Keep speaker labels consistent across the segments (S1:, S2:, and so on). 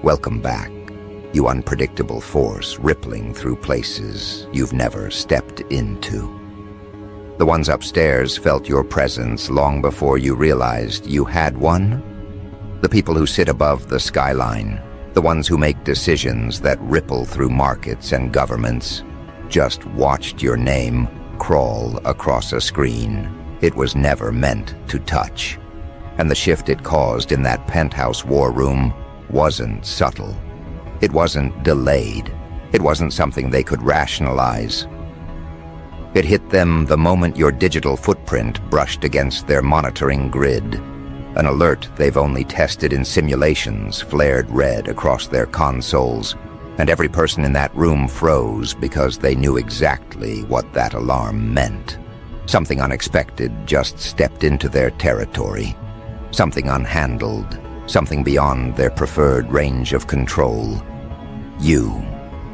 S1: Welcome back, you unpredictable force rippling through places you've never stepped into. The ones upstairs felt your presence long before you realized you had one. The people who sit above the skyline, the ones who make decisions that ripple through markets and governments, just watched your name crawl across a screen it was never meant to touch. And the shift it caused in that penthouse war room wasn't subtle. It wasn't delayed. It wasn't something they could rationalize. It hit them the moment your digital footprint brushed against their monitoring grid. An alert they've only tested in simulations flared red across their consoles, and every person in that room froze because they knew exactly what that alarm meant. Something unexpected just stepped into their territory. Something unhandled, something beyond their preferred range of control. You.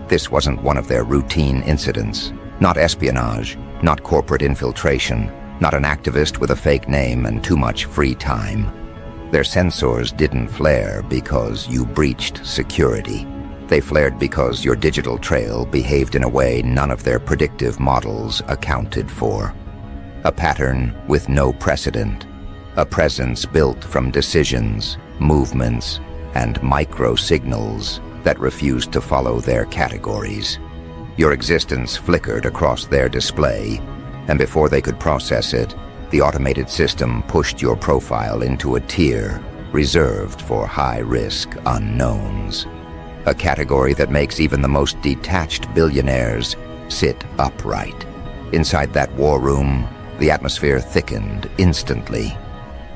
S1: This wasn't one of their routine incidents. Not espionage, not corporate infiltration, not an activist with a fake name and too much free time. Their sensors didn't flare because you breached security. They flared because your digital trail behaved in a way none of their predictive models accounted for. A pattern with no precedent. A presence built from decisions, movements, and micro-signals that refused to follow their categories. Your existence flickered across their display, and before they could process it, the automated system pushed your profile into a tier reserved for high-risk unknowns. A category that makes even the most detached billionaires sit upright. Inside that war room, the atmosphere thickened instantly.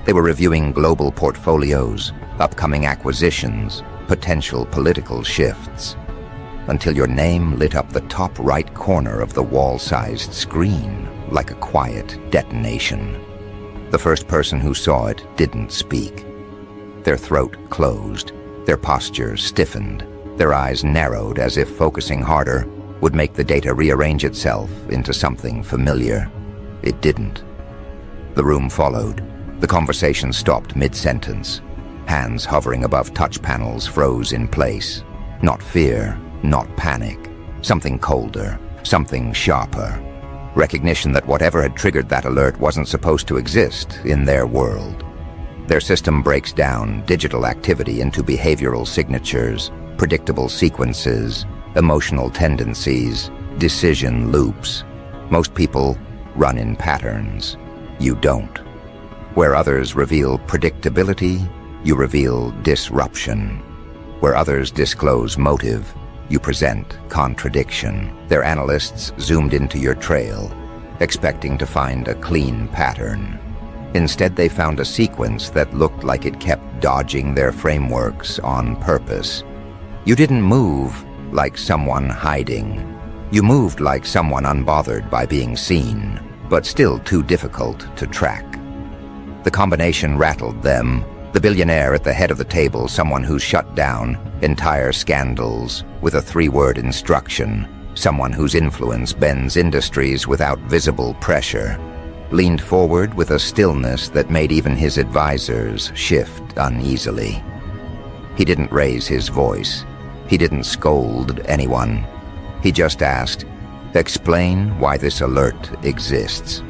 S1: They were reviewing global portfolios, upcoming acquisitions, potential political shifts, until your name lit up the top right corner of the wall-sized screen like a quiet detonation. The first person who saw it didn't speak. Their throat closed, their posture stiffened, their eyes narrowed as if focusing harder would make the data rearrange itself into something familiar. It didn't. The room followed. The conversation stopped mid-sentence. Hands hovering above touch panels froze in place. Not fear, not panic. Something colder, something sharper. Recognition that whatever had triggered that alert wasn't supposed to exist in their world. Their system breaks down digital activity into behavioral signatures, predictable sequences, emotional tendencies, decision loops. Most people run in patterns. You don't. Where others reveal predictability, you reveal disruption. Where others disclose motive, you present contradiction. Their analysts zoomed into your trail, expecting to find a clean pattern. Instead, they found a sequence that looked like it kept dodging their frameworks on purpose. You didn't move like someone hiding. You moved like someone unbothered by being seen, but still too difficult to track. The combination rattled them. The billionaire at the head of the table, someone who's shut down entire scandals with a 3-word instruction, someone whose influence bends industries without visible pressure, leaned forward with a stillness that made even his advisors shift uneasily. He didn't raise his voice. He didn't scold anyone. He just asked, "Explain why this alert exists."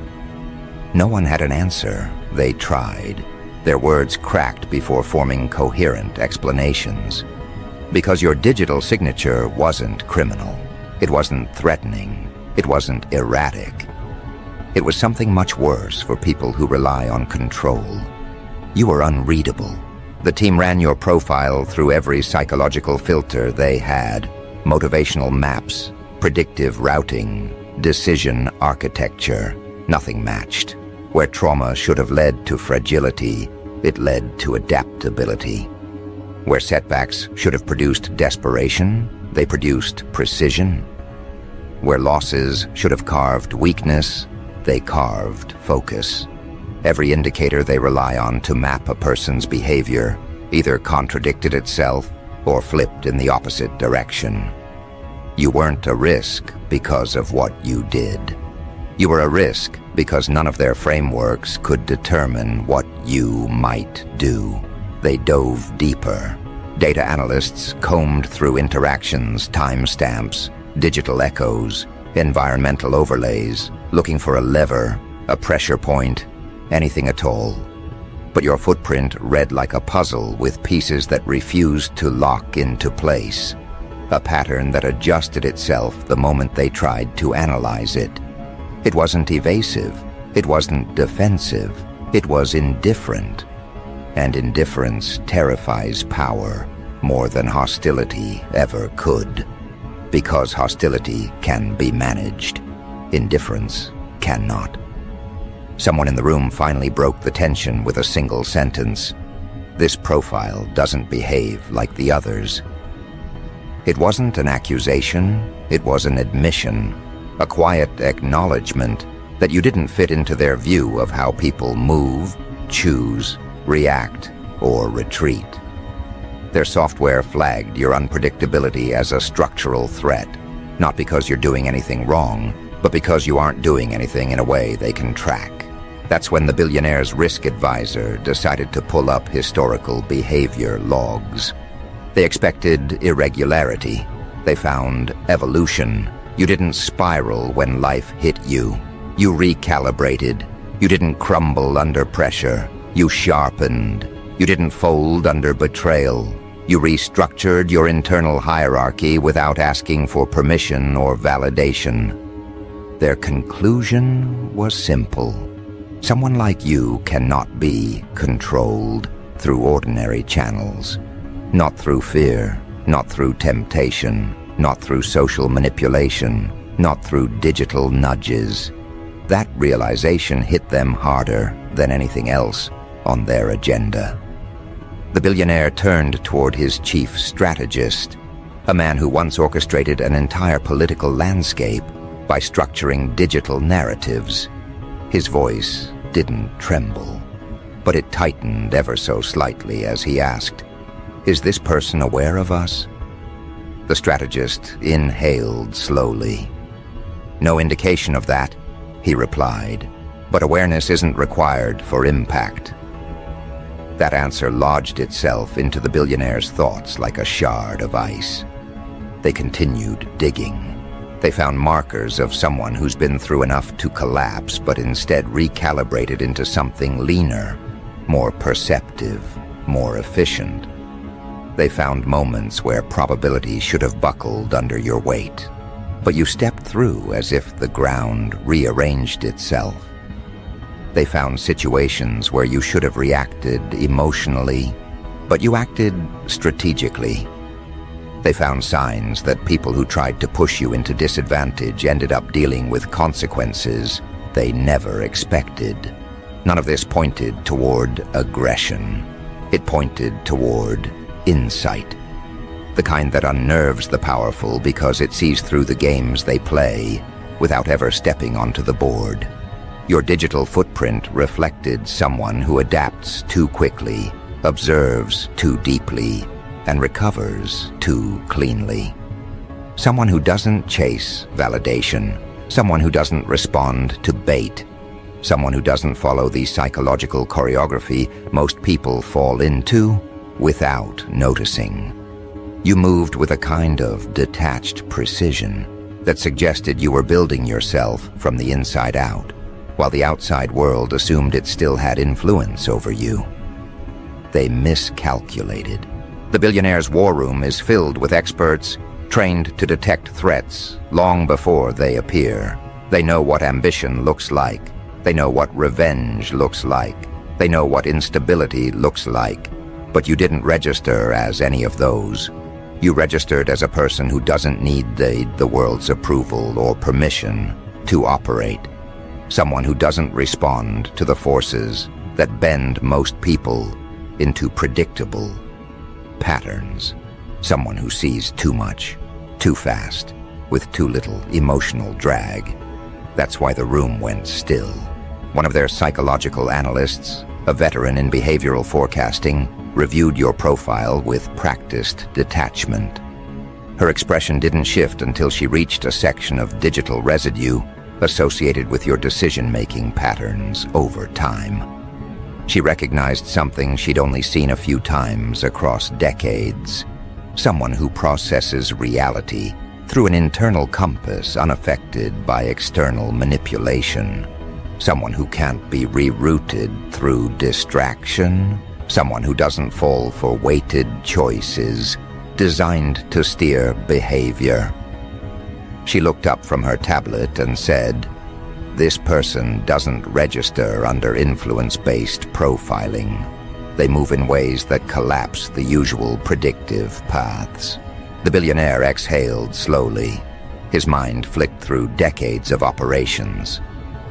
S1: No one had an answer. They tried. Their words cracked before forming coherent explanations. Because your digital signature wasn't criminal. It wasn't threatening. It wasn't erratic. It was something much worse for people who rely on control. You were unreadable. The team ran your profile through every psychological filter they had. Motivational maps, predictive routing, decision architecture. Nothing matched. Where trauma should have led to fragility, it led to adaptability. Where setbacks should have produced desperation, they produced precision. Where losses should have carved weakness, they carved focus. Every indicator they rely on to map a person's behavior either contradicted itself or flipped in the opposite direction. You weren't a risk because of what you did. You were a risk because none of their frameworks could determine what you might do. They dove deeper. Data analysts combed through interactions, timestamps, digital echoes, environmental overlays, looking for a lever, a pressure point, anything at all. But your footprint read like a puzzle with pieces that refused to lock into place, a pattern that adjusted itself the moment they tried to analyze it. It wasn't evasive, it wasn't defensive, it was indifferent. And indifference terrifies power more than hostility ever could. Because hostility can be managed, indifference cannot. Someone in the room finally broke the tension with a single sentence. This profile doesn't behave like the others. It wasn't an accusation, it was an admission, a quiet acknowledgement that you didn't fit into their view of how people move, choose, react, or retreat. Their software flagged your unpredictability as a structural threat, not because you're doing anything wrong, but because you aren't doing anything in a way they can track. That's when the Billionaire's risk advisor decided to pull up historical behavior logs. They expected irregularity. They found evolution. You didn't spiral when life hit you. You recalibrated. You didn't crumble under pressure. You sharpened. You didn't fold under betrayal. You restructured your internal hierarchy without asking for permission or validation. Their conclusion was simple. Someone like you cannot be controlled through ordinary channels. Not through fear, not through temptation, not through social manipulation, not through digital nudges. That realization hit them harder than anything else on their agenda. The billionaire turned toward his chief strategist, a man who once orchestrated an entire political landscape by structuring digital narratives. His voice didn't tremble, but it tightened ever so slightly as he asked, "Is this person aware of us?" The strategist inhaled slowly. "No indication of that," he replied, "but awareness isn't required for impact." That answer lodged itself into the billionaire's thoughts like a shard of ice. They continued digging. They found markers of someone who's been through enough to collapse, but instead recalibrated into something leaner, more perceptive, more efficient. They found moments where probability should have buckled under your weight, but you stepped through as if the ground rearranged itself. They found situations where you should have reacted emotionally, but you acted strategically. They found signs that people who tried to push you into disadvantage ended up dealing with consequences they never expected. None of this pointed toward aggression. It pointed toward insight, the kind that unnerves the powerful because it sees through the games they play without ever stepping onto the board. Your digital footprint reflected someone who adapts too quickly, observes too deeply, and recovers too cleanly. Someone who doesn't chase validation, someone who doesn't respond to bait, someone who doesn't follow the psychological choreography most people fall into without noticing. You moved with a kind of detached precision that suggested you were building yourself from the inside out, while the outside world assumed it still had influence over you. They miscalculated. The Billionaire's war room is filled with experts trained to detect threats long before they appear. They know what ambition looks like. They know what revenge looks like. They know what instability looks like. But you didn't register as any of those. You registered as a person who doesn't need the world's approval or permission to operate. Someone who doesn't respond to the forces that bend most people into predictable patterns. Someone who sees too much, too fast, with too little emotional drag. That's why the room went still. One of their psychological analysts, a veteran in behavioral forecasting, reviewed your profile with practiced detachment. Her expression didn't shift until she reached a section of digital residue associated with your decision-making patterns over time. She recognized something she'd only seen a few times across decades. Someone who processes reality through an internal compass unaffected by external manipulation. Someone who can't be rerouted through distraction. Someone who doesn't fall for weighted choices designed to steer behavior. She looked up from her tablet and said, "This person doesn't register under influence-based profiling. They move in ways that collapse the usual predictive paths." The billionaire exhaled slowly. His mind flicked through decades of operations.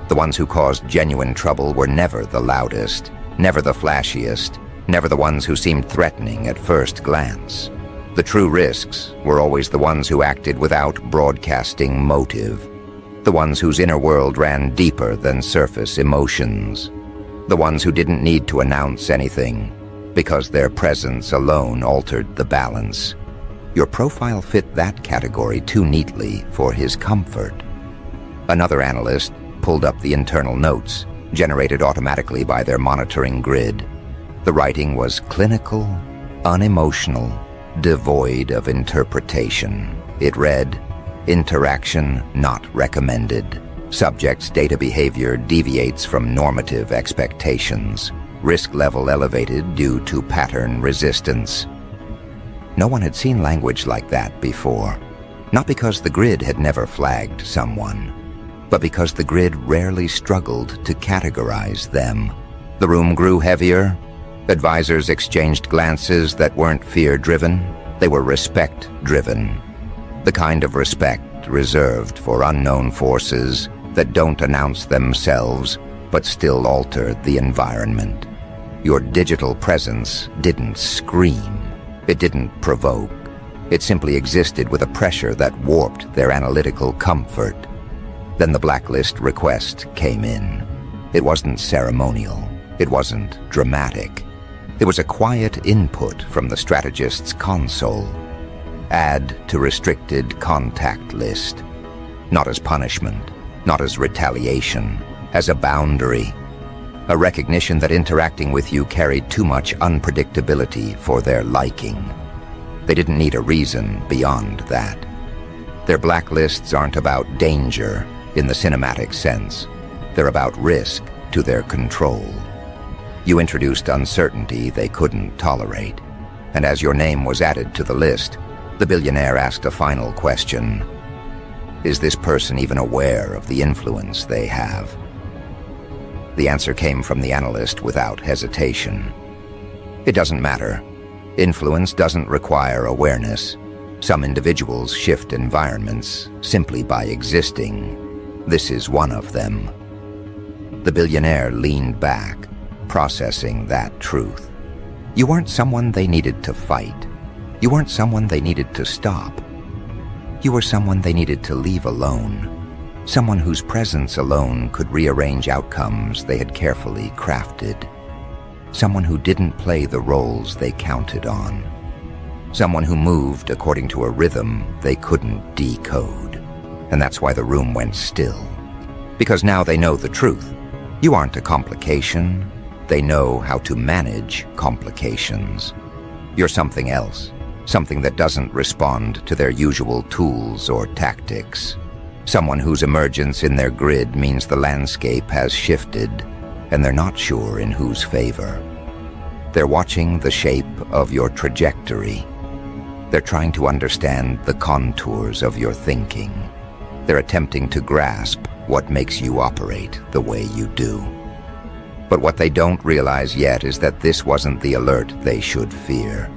S1: The ones who caused genuine trouble were never the loudest, never the flashiest, never the ones who seemed threatening at first glance. The true risks were always the ones who acted without broadcasting motive, the ones whose inner world ran deeper than surface emotions, the ones who didn't need to announce anything because their presence alone altered the balance. Your profile fit that category too neatly for his comfort. Another analyst pulled up the internal notes, generated automatically by their monitoring grid. The writing was clinical, unemotional, devoid of interpretation. It read, "Interaction not recommended. Subject's data behavior deviates from normative expectations. Risk level elevated due to pattern resistance." No one had seen language like that before. Not because the grid had never flagged someone, but because the grid rarely struggled to categorize them. The room grew heavier. Advisors exchanged glances that weren't fear-driven. They were respect-driven. The kind of respect reserved for unknown forces that don't announce themselves but still alter the environment. Your digital presence didn't scream. It didn't provoke. It simply existed with a pressure that warped their analytical comfort. Then the blacklist request came in. It wasn't ceremonial. It wasn't dramatic. It was a quiet input from the strategist's console. Add to restricted contact list. Not as punishment, not as retaliation, as a boundary. A recognition that interacting with you carried too much unpredictability for their liking. They didn't need a reason beyond that. Their blacklists aren't about danger in the cinematic sense. They're about risk to their control. You introduced uncertainty they couldn't tolerate, and as your name was added to the list, the billionaire asked a final question. Is this person even aware of the influence they have? The answer came from the analyst without hesitation. It doesn't matter. Influence doesn't require awareness. Some individuals shift environments simply by existing. This is one of them. The billionaire leaned back, processing that truth. You weren't someone they needed to fight. You weren't someone they needed to stop. You were someone they needed to leave alone. Someone whose presence alone could rearrange outcomes they had carefully crafted. Someone who didn't play the roles they counted on. Someone who moved according to a rhythm they couldn't decode. And that's why the room went still. Because now they know the truth. You aren't a complication. They know how to manage complications. You're something else, something that doesn't respond to their usual tools or tactics. Someone whose emergence in their grid means the landscape has shifted, and they're not sure in whose favor. They're watching the shape of your trajectory. They're trying to understand the contours of your thinking. They're attempting to grasp what makes you operate the way you do. But what they don't realize yet is that this wasn't the alert they should fear.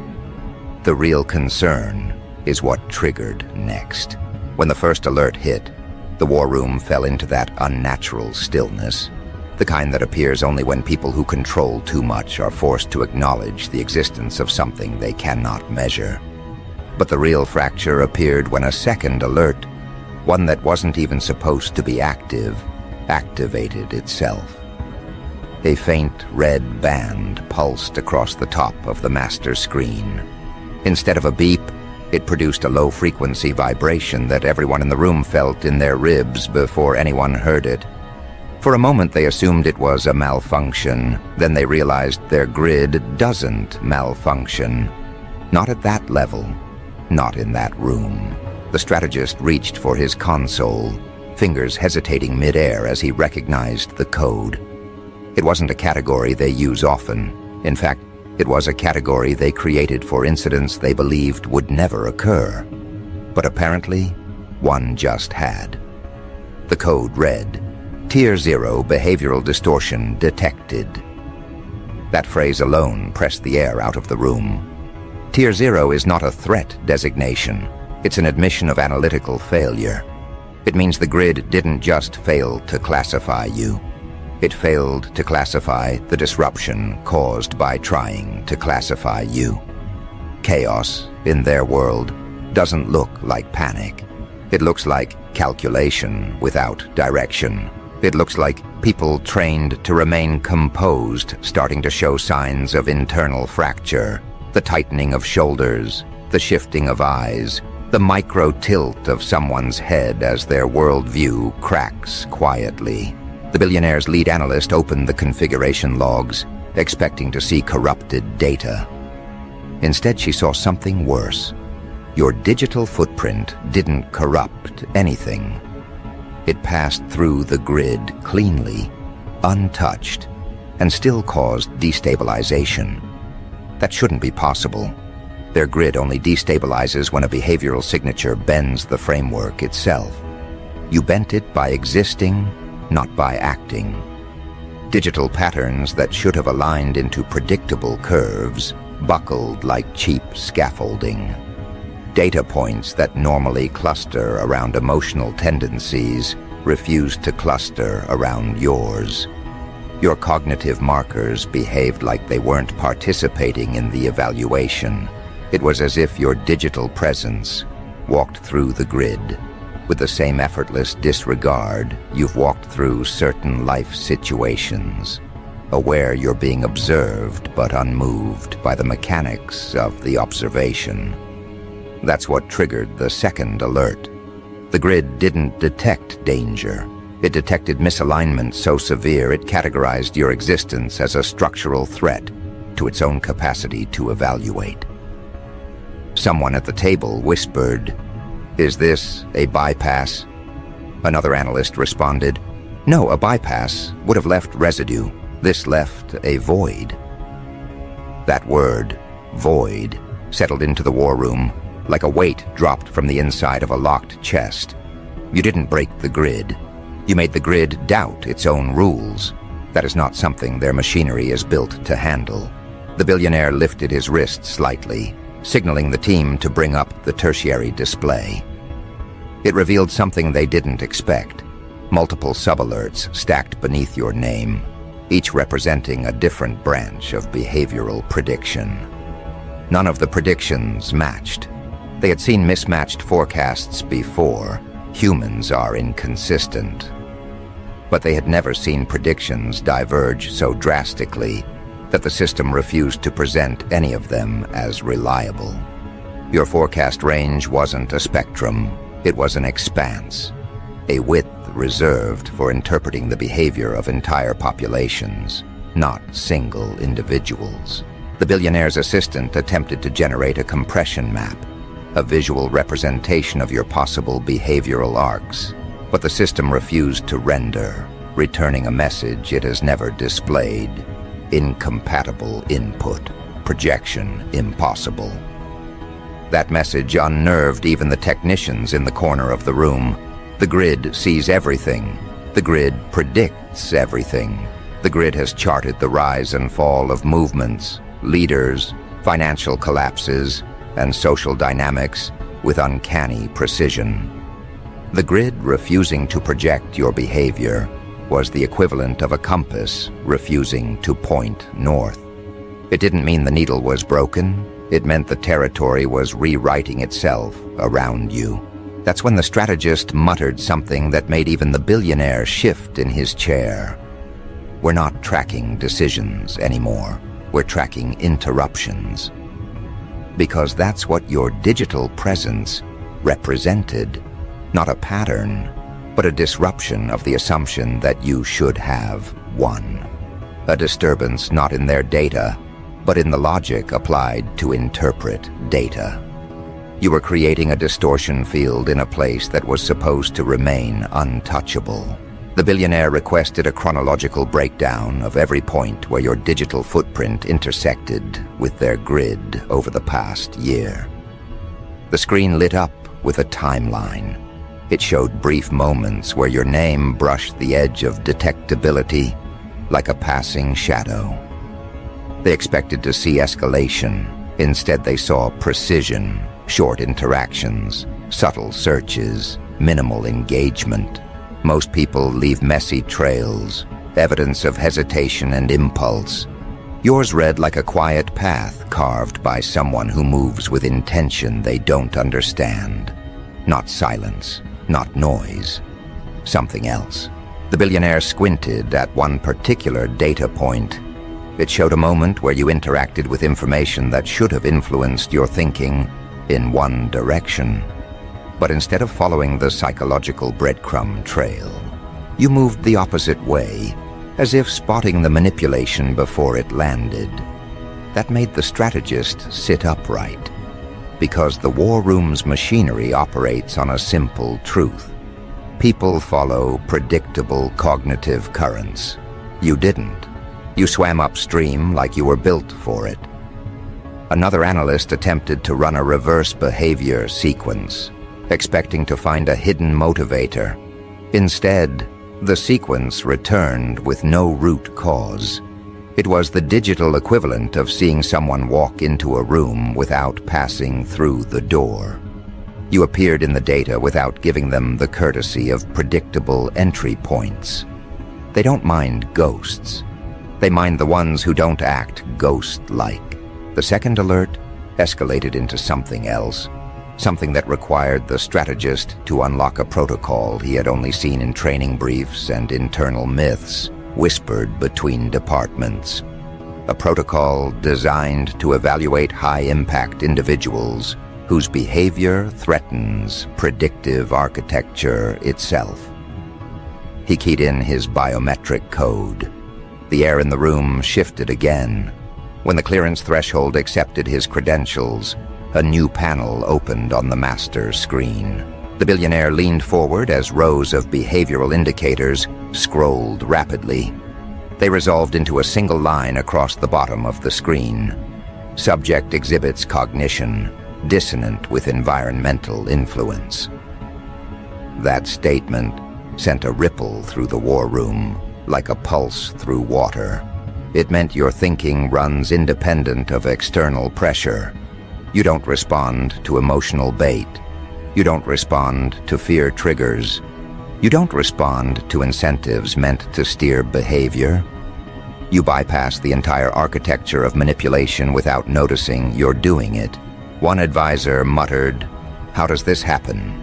S1: The real concern is what triggered next. When the first alert hit, the war room fell into that unnatural stillness, the kind that appears only when people who control too much are forced to acknowledge the existence of something they cannot measure. But the real fracture appeared when a second alert, one that wasn't even supposed to be active, activated itself. A faint red band pulsed across the top of the master screen. Instead of a beep, it produced a low-frequency vibration that everyone in the room felt in their ribs before anyone heard it. For a moment they assumed it was a malfunction, then they realized their grid doesn't malfunction. Not at that level, not in that room. The strategist reached for his console, fingers hesitating mid-air as he recognized the code. It wasn't a category they use often. In fact, it was a category they created for incidents they believed would never occur. But apparently, one just had. The code read, Tier 0 behavioral distortion detected. That phrase alone pressed the air out of the room. Tier 0 is not a threat designation. It's an admission of analytical failure. It means the grid didn't just fail to classify you. It failed to classify the disruption caused by trying to classify you. Chaos, in their world, doesn't look like panic. It looks like calculation without direction. It looks like people trained to remain composed starting to show signs of internal fracture, the tightening of shoulders, the shifting of eyes, the micro tilt of someone's head as their worldview cracks quietly. The Billionaire's lead analyst opened the configuration logs, expecting to see corrupted data. Instead, she saw something worse. Your digital footprint didn't corrupt anything. It passed through the grid cleanly, untouched, and still caused destabilization. That shouldn't be possible. Their grid only destabilizes when a behavioral signature bends the framework itself. You bent it by existing, not by acting. Digital patterns that should have aligned into predictable curves buckled like cheap scaffolding. Data points that normally cluster around emotional tendencies refused to cluster around yours. Your cognitive markers behaved like they weren't participating in the evaluation. It was as if your digital presence walked through the grid with the same effortless disregard you've walked through certain life situations, aware you're being observed but unmoved by the mechanics of the observation. That's what triggered the second alert. The grid didn't detect danger. It detected misalignment so severe it categorized your existence as a structural threat to its own capacity to evaluate. Someone at the table whispered, "Is this a bypass?" Another analyst responded, "No, a bypass would have left residue. This left a void." That word, void, settled into the war room like a weight dropped from the inside of a locked chest. You didn't break the grid. You made the grid doubt its own rules. That is not something their machinery is built to handle. The billionaire lifted his wrist slightly, signaling the team to bring up the tertiary display. It revealed something they didn't expect. Multiple sub-alerts stacked beneath your name, each representing a different branch of behavioral prediction. None of the predictions matched. They had seen mismatched forecasts before. Humans are inconsistent. But they had never seen predictions diverge so drastically that the system refused to present any of them as reliable. Your forecast range wasn't a spectrum, it was an expanse, a width reserved for interpreting the behavior of entire populations, not single individuals. The billionaire's assistant attempted to generate a compression map, a visual representation of your possible behavioral arcs, but the system refused to render, returning a message it has never displayed. Incompatible input. Projection impossible. That message unnerved even the technicians in the corner of the room. The grid sees everything. The grid predicts everything. The grid has charted the rise and fall of movements, leaders, financial collapses, and social dynamics with uncanny precision. The grid refusing to project your behavior was the equivalent of a compass refusing to point north. It didn't mean the needle was broken. It meant the territory was rewriting itself around you. That's when the strategist muttered something that made even the billionaire shift in his chair. We're not tracking decisions anymore. We're tracking interruptions. Because that's what your digital presence represented. Not a pattern, but a disruption of the assumption that you should have won. A disturbance not in their data, but in the logic applied to interpret data. You were creating a distortion field in a place that was supposed to remain untouchable. The billionaire requested a chronological breakdown of every point where your digital footprint intersected with their grid over the past year. The screen lit up with a timeline. It showed brief moments where your name brushed the edge of detectability like a passing shadow. They expected to see escalation. Instead, they saw precision, short interactions, subtle searches, minimal engagement. Most people leave messy trails, evidence of hesitation and impulse. Yours read like a quiet path carved by someone who moves with intention they don't understand. Not silence, not noise, something else. The billionaire squinted at one particular data point. It showed a moment where you interacted with information that should have influenced your thinking in one direction. But instead of following the psychological breadcrumb trail, you moved the opposite way, as if spotting the manipulation before it landed. That made the strategist sit upright, because the war room's machinery operates on a simple truth. People follow predictable cognitive currents. You didn't. You swam upstream like you were built for it. Another analyst attempted to run a reverse behavior sequence, expecting to find a hidden motivator. Instead, the sequence returned with no root cause. It was the digital equivalent of seeing someone walk into a room without passing through the door. You appeared in the data without giving them the courtesy of predictable entry points. They don't mind ghosts. They mind the ones who don't act ghost-like. The second alert escalated into something else. Something that required the strategist to unlock a protocol he had only seen in training briefs and internal myths whispered between departments. A protocol designed to evaluate high-impact individuals whose behavior threatens predictive architecture itself. He keyed in his biometric code. The air in the room shifted again. When the clearance threshold accepted his credentials, a new panel opened on the master screen. The billionaire leaned forward as rows of behavioral indicators scrolled rapidly. They resolved into a single line across the bottom of the screen. Subject exhibits cognition, dissonant with environmental influence. That statement sent a ripple through the war room, like a pulse through water. It meant your thinking runs independent of external pressure. You don't respond to emotional bait. You don't respond to fear triggers. You don't respond to incentives meant to steer behavior. You bypass the entire architecture of manipulation without noticing you're doing it. One advisor muttered, "How does this happen?"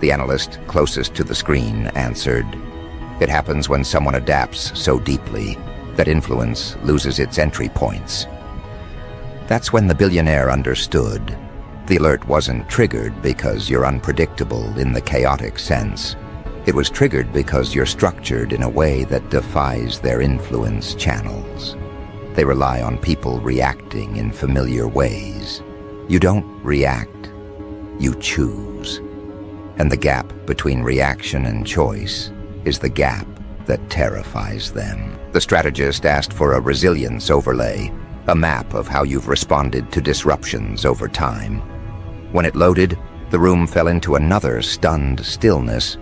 S1: The analyst closest to the screen answered, "It happens when someone adapts so deeply that influence loses its entry points." That's when the billionaire understood. The alert wasn't triggered because you're unpredictable in the chaotic sense. It was triggered because you're structured in a way that defies their influence channels. They rely on people reacting in familiar ways. You don't react, you choose. And the gap between reaction and choice is the gap that terrifies them. The strategist asked for a resilience overlay, a map of how you've responded to disruptions over time. When it loaded, the room fell into another stunned stillness.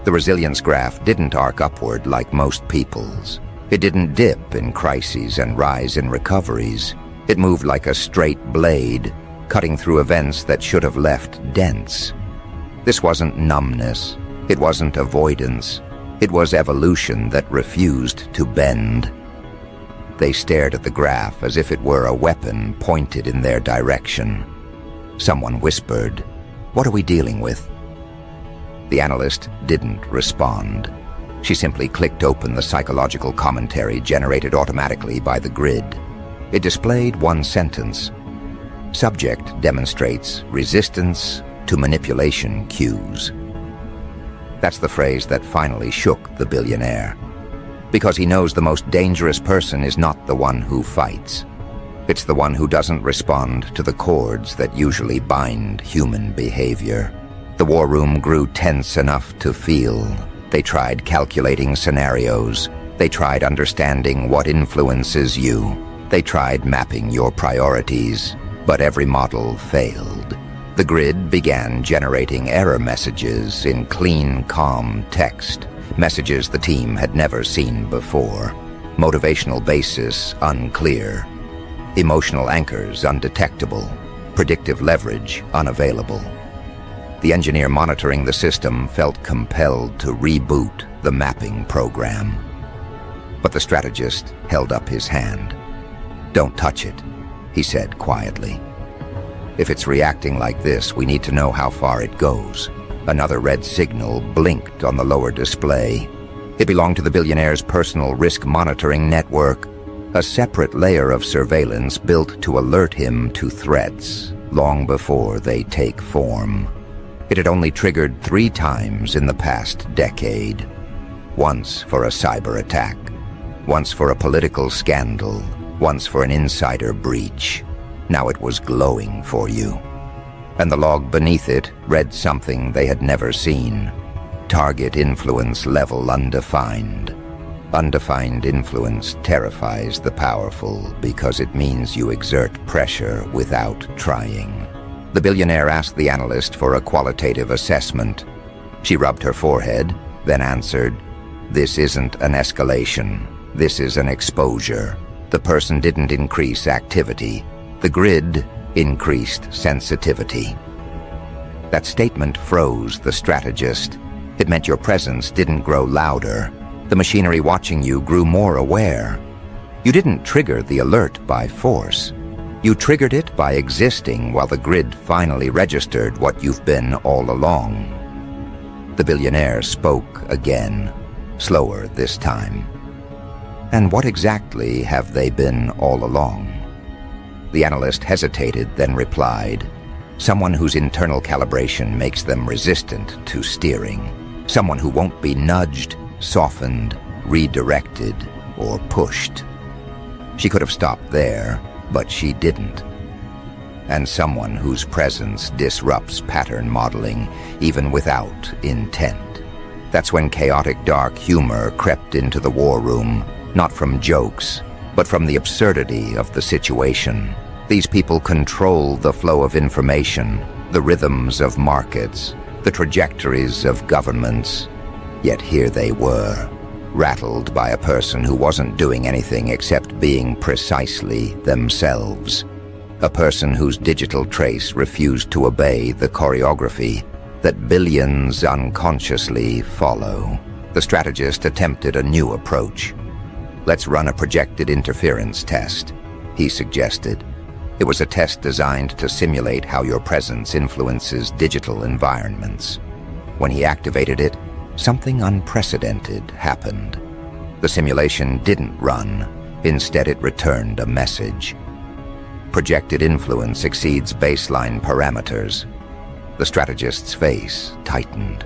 S1: The resilience graph didn't arc upward like most people's. It didn't dip in crises and rise in recoveries. It moved like a straight blade, cutting through events that should have left dents. This wasn't numbness. It wasn't avoidance. It was evolution that refused to bend. They stared at the graph as if it were a weapon pointed in their direction. Someone whispered, "What are we dealing with?" The analyst didn't respond. She simply clicked open the psychological commentary generated automatically by the grid. It displayed one sentence. Subject demonstrates resistance to manipulation cues. That's the phrase that finally shook the billionaire. Because he knows the most dangerous person is not the one who fights. It's the one who doesn't respond to the cords that usually bind human behavior. The war room grew tense enough to feel. They tried calculating scenarios. They tried understanding what influences you. They tried mapping your priorities, but every model failed. The grid began generating error messages in clean, calm text, messages the team had never seen before. Motivational basis unclear. Emotional anchors undetectable. Predictive leverage unavailable. The engineer monitoring the system felt compelled to reboot the mapping program. But the strategist held up his hand. "Don't touch it," he said quietly. "If it's reacting like this, we need to know how far it goes." Another red signal blinked on the lower display. It belonged to the billionaire's personal risk monitoring network, a separate layer of surveillance built to alert him to threats long before they take form. It had only triggered 3 times in the past decade. Once for a cyber attack, once for a political scandal, once for an insider breach. Now it was glowing for you. And the log beneath it read something they had never seen. Target influence level undefined. Undefined influence terrifies the powerful because it means you exert pressure without trying. The billionaire asked the analyst for a qualitative assessment. She rubbed her forehead, then answered, "This isn't an escalation. This is an exposure." The person didn't increase activity. The grid increased sensitivity. That statement froze the strategist. It meant your presence didn't grow louder. The machinery watching you grew more aware. You didn't trigger the alert by force. You triggered it by existing while the grid finally registered what you've been all along. The billionaire spoke again, slower this time. "And what exactly have they been all along?" The analyst hesitated, then replied, "Someone whose internal calibration makes them resistant to steering. Someone who won't be nudged, softened, redirected, or pushed." She could have stopped there, but she didn't. "And someone whose presence disrupts pattern modeling, even without intent." That's when chaotic dark humor crept into the war room, not from jokes, but from the absurdity of the situation. These people control the flow of information, the rhythms of markets, the trajectories of governments. Yet here they were, rattled by a person who wasn't doing anything except being precisely themselves. A person whose digital trace refused to obey the choreography that billions unconsciously follow. The strategist attempted a new approach. "Let's run a projected interference test," he suggested. It was a test designed to simulate how your presence influences digital environments. When he activated it, something unprecedented happened. The simulation didn't run. Instead, it returned a message. Projected influence exceeds baseline parameters. The strategist's face tightened.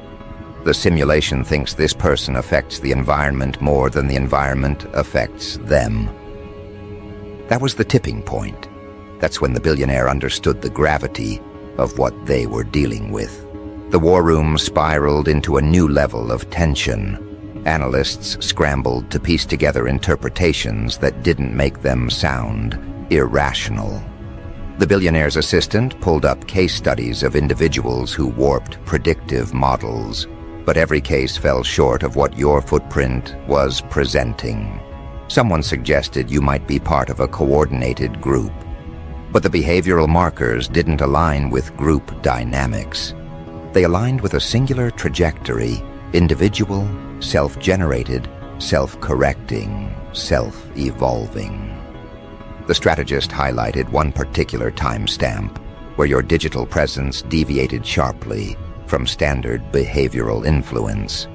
S1: The simulation thinks this person affects the environment more than the environment affects them. That was the tipping point. That's when the billionaire understood the gravity of what they were dealing with. The war room spiraled into a new level of tension. Analysts scrambled to piece together interpretations that didn't make them sound irrational. The billionaire's assistant pulled up case studies of individuals who warped predictive models, but every case fell short of what your footprint was presenting. Someone suggested you might be part of a coordinated group, but the behavioral markers didn't align with group dynamics. They aligned with a singular trajectory, individual, self-generated, self-correcting, self-evolving. The strategist highlighted one particular timestamp where your digital presence deviated sharply from standard behavioral influence.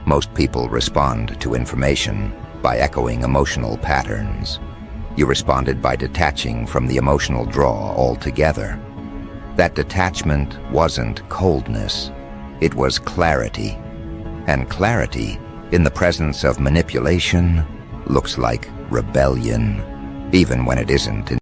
S1: Most people respond to information by echoing emotional patterns. You responded by detaching from the emotional draw altogether. That detachment wasn't coldness, it was clarity. And clarity, in the presence of manipulation, looks like rebellion, even when it isn't.